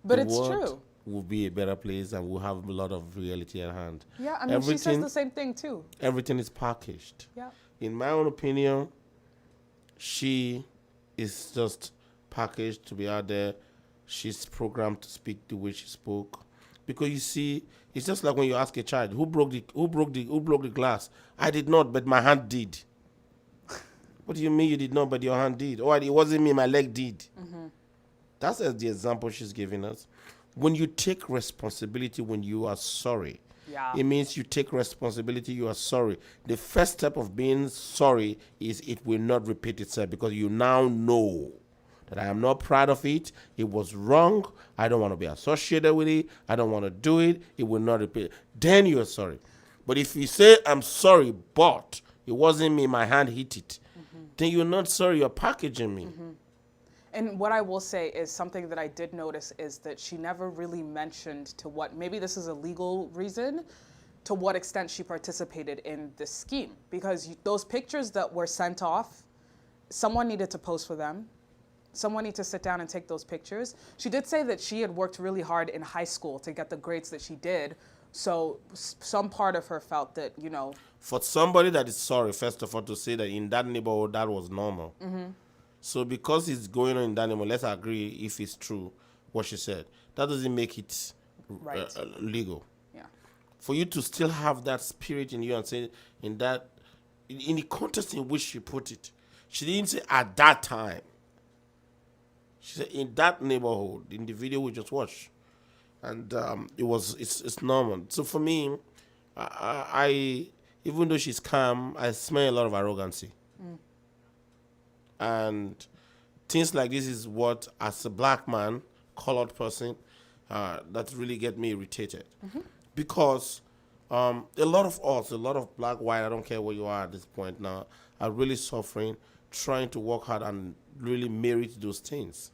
But The it's world true. will be a better place and we'll have a lot of reality at hand. Yeah, I mean, she says the same thing too. Everything is packaged. Yeah. In my own opinion, she is just packaged to be out there. She's programmed to speak the way she spoke. Because you see, it's just like when you ask a child, who broke the glass? I did not, but my hand did. What do you mean you did not, but your hand did? Oh, it wasn't me, my leg did. That's the example she's giving us. When you take responsibility, when you are sorry, Yeah. it means you take responsibility, you are sorry. The first step of being sorry is it will not repeat itself, because you now know that I am not proud of it. It was wrong. I don't want to be associated with it. I don't want to do it. It will not repeat. Then you are sorry. But if you say, I'm sorry, but it wasn't me, my hand hit it, then you're not sorry, you're packaging me. And what I will say is something that I did notice is that she never really mentioned to what, maybe this is a legal reason, to what extent she participated in this scheme. Because those pictures that were sent off, someone needed to post for them. Someone needed to sit down and take those pictures. She did say that she had worked really hard in high school to get the grades that she did. So some part of her felt that, you know. For somebody that is sorry, first of all, to say that in that neighborhood, that was normal. So because it's going on in that neighborhood, let's agree if it's true, what she said. That doesn't make it Right. legal. Yeah. For you to still have that spirit in you and say, in the context in which she put it, she didn't say at that time. She said in that neighborhood, in the video we just watched. And it's normal. So for me, I even though she's calm, I smell a lot of arrogancy. And things like this is what, as a black man, colored person, that really get me irritated. Because a lot of us, a lot of black, white, I don't care where you are at this point now, are really suffering, trying to work hard and really merit those things.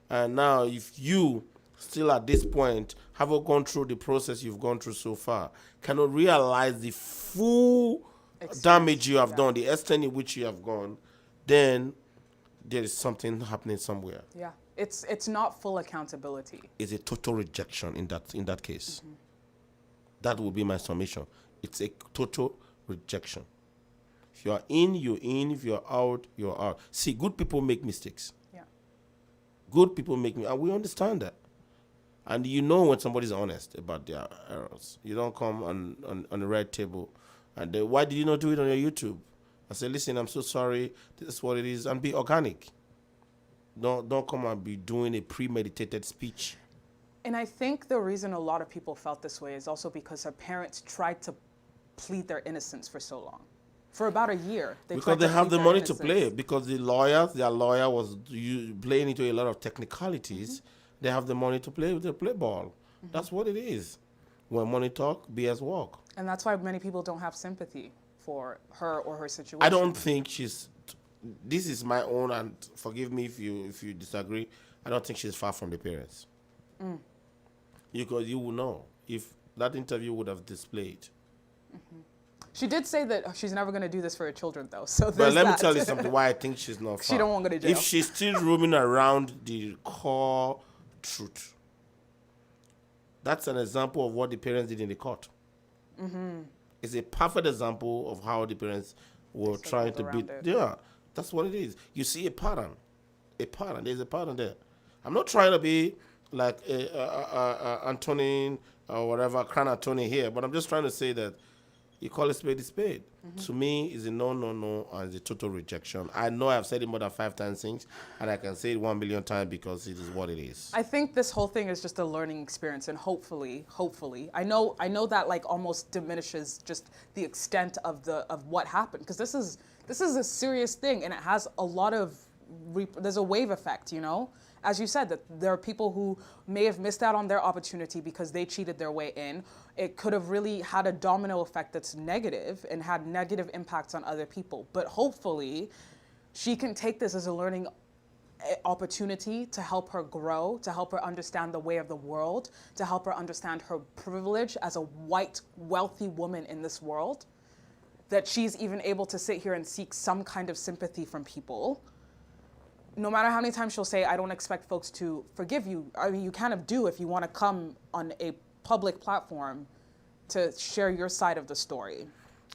And now if you still at this point, haven't gone through the process you've gone through so far, cannot realize the full damage you have done, the extent in which you have gone, then there is something happening somewhere. Yeah. It's not full accountability. It's a total rejection in that case. That would be my summation. It's a total rejection. If you are in, you're in. If you're out, you're out. See, good people make mistakes. Yeah. Good people make and we understand that. And you know when somebody's honest about their errors. You don't come on the red table and why did you not do it on your YouTube? I say, listen, I'm so sorry. This is what it is, and be organic. Don't come and be doing a premeditated speech. And I think the reason a lot of people felt this way is also because her parents tried to plead their innocence for so long. For about a year. Because they have the money to play. Because their lawyer was playing into a lot of technicalities. They have the money to play with the play ball. That's what it is. When money talk, BS walk. And that's why many people don't have sympathy for her or her situation. I don't think this is my own, and forgive me if you disagree, I don't think she's far from the parents. Because you will know if that interview would have displayed. She did say that she's never going to do this for her children, though. So But let me that. tell you something why I think she's not far. She don't want to go to jail. If she's still roaming around the core truth, that's an example of what the parents did in the court. It's a perfect example of how the parents were trying to beat. Yeah, that's what it is. You see a pattern. There's a pattern there. I'm not trying to be like Antonin or whatever, Crown Attorney here, but I'm just trying to say that you call a spade a spade. To me, it's a no, and it's a total rejection. I know I've said it more than 5 times since, and I can say it 1 billion times because it is what it is. I think this whole thing is just a learning experience, and hopefully, I know that like almost diminishes just the extent of what happened, because this is a serious thing, and it has a lot of there's a wave effect, you know. As you said, that there are people who may have missed out on their opportunity because they cheated their way in. It could have really had a domino effect that's negative and had negative impacts on other people. But hopefully, she can take this as a learning opportunity to help her grow, to help her understand the way of the world, to help her understand her privilege as a white, wealthy woman in this world, that she's even able to sit here and seek some kind of sympathy from people. No matter how many times she'll say, I don't expect folks to forgive you. I mean, you kind of do if you want to come on a public platform to share your side of the story.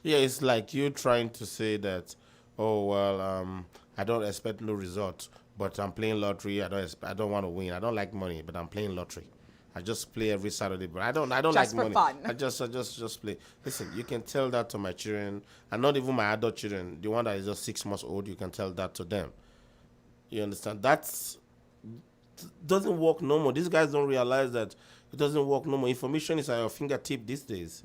Yeah, it's like you trying to say that, oh, well, I don't expect no result, but I'm playing lottery. I don't want to win. I don't like money, but I'm playing lottery. I just play every Saturday, but I don't Just like for money. fun. I just play. Listen, you can tell that to my children, and not even my adult children. The one that is just 6 months old, you can tell that to them. You understand? Doesn't work no more. These guys don't realize that it doesn't work no more. Information is at your fingertip these days.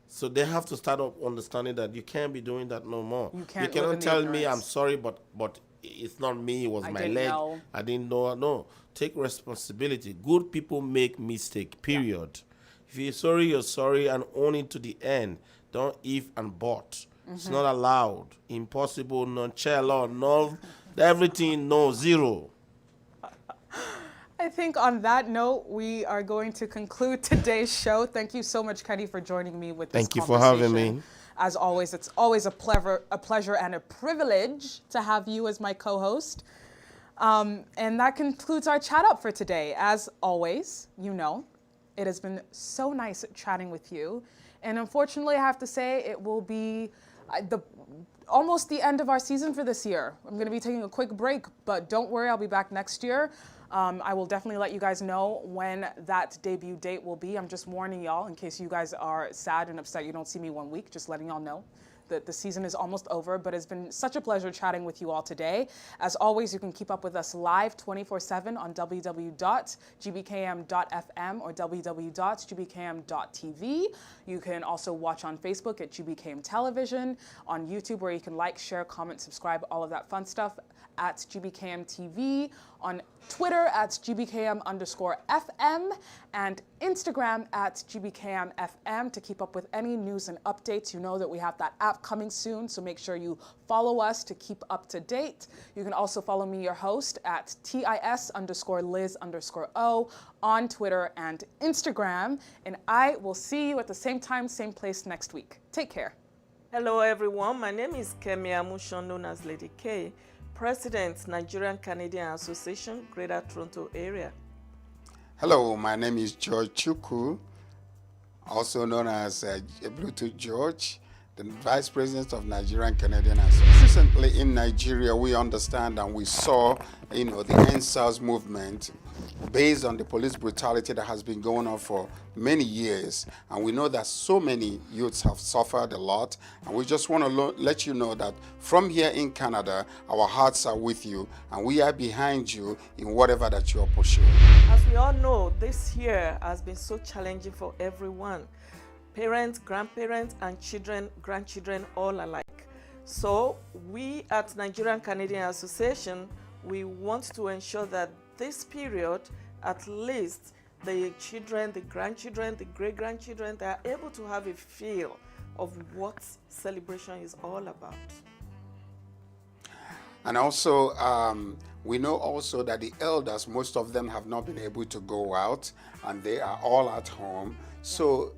So they have to start up understanding that you can't be doing that no more. You can't cannot live in tell me ignorance. I'm sorry, but it's not me. It was my didn't leg. know. I didn't know. No, take responsibility. Good people make mistake. Period. If you're sorry, and own it to the end. Don't if and but. It's not allowed. Impossible. Nonchalant. No. Everything, no, zero. I think on that note, we are going to conclude today's show. Thank you so much, Kenny, for joining me with this Thank you for having conversation. me. As always, it's always a pleasure and a privilege to have you as my co-host. And that concludes our chat up for today. As always, you know, it has been so nice chatting with you. And unfortunately, I have to say, it will be almost the end of our season for this year. I'm going to be taking a quick break, but don't worry, I'll be back next year. I will definitely let you guys know when that debut date will be. I'm just warning y'all in case you guys are sad and upset you don't see me 1 week, just letting y'all know that the season is almost over, but it's been such a pleasure chatting with you all today. As always, you can keep up with us live 24/7 on www.gbkm.fm or www.gbkm.tv. You can also watch on Facebook at GBKM Television, on YouTube where you can like, share, comment, subscribe, all of that fun stuff at GBKM TV, on Twitter at GBKM_FM, and Instagram at GBKMFM to keep up with any news and updates. You know that we have that app coming soon, so make sure you follow us to keep up to date. You can also follow me, your host, at TIS_Liz_O on Twitter and Instagram. And I will see you at the same time, same place next week. Take care. Hello everyone, my name is Kemi Amushon, known as Lady K, President, Nigerian Canadian Association, Greater Toronto Area. Hello, my name is George Chukwu, also known as Bluetooth George, the Vice President of Nigerian Canadian Association. Recently in Nigeria, we understand and we saw, the NSAS movement based on the police brutality that has been going on for many years. And we know that so many youths have suffered a lot. And we just want to let you know that from here in Canada, our hearts are with you and we are behind you in whatever that you are pursuing. As we all know, this year has been so challenging for everyone. Parents, grandparents, and children, grandchildren, all alike. So we at Nigerian Canadian Association, we want to ensure that this period, at least the children, the grandchildren, the great-grandchildren, they are able to have a feel of what celebration is all about. And also, we know also that the elders, most of them have not been able to go out and they are all at home. So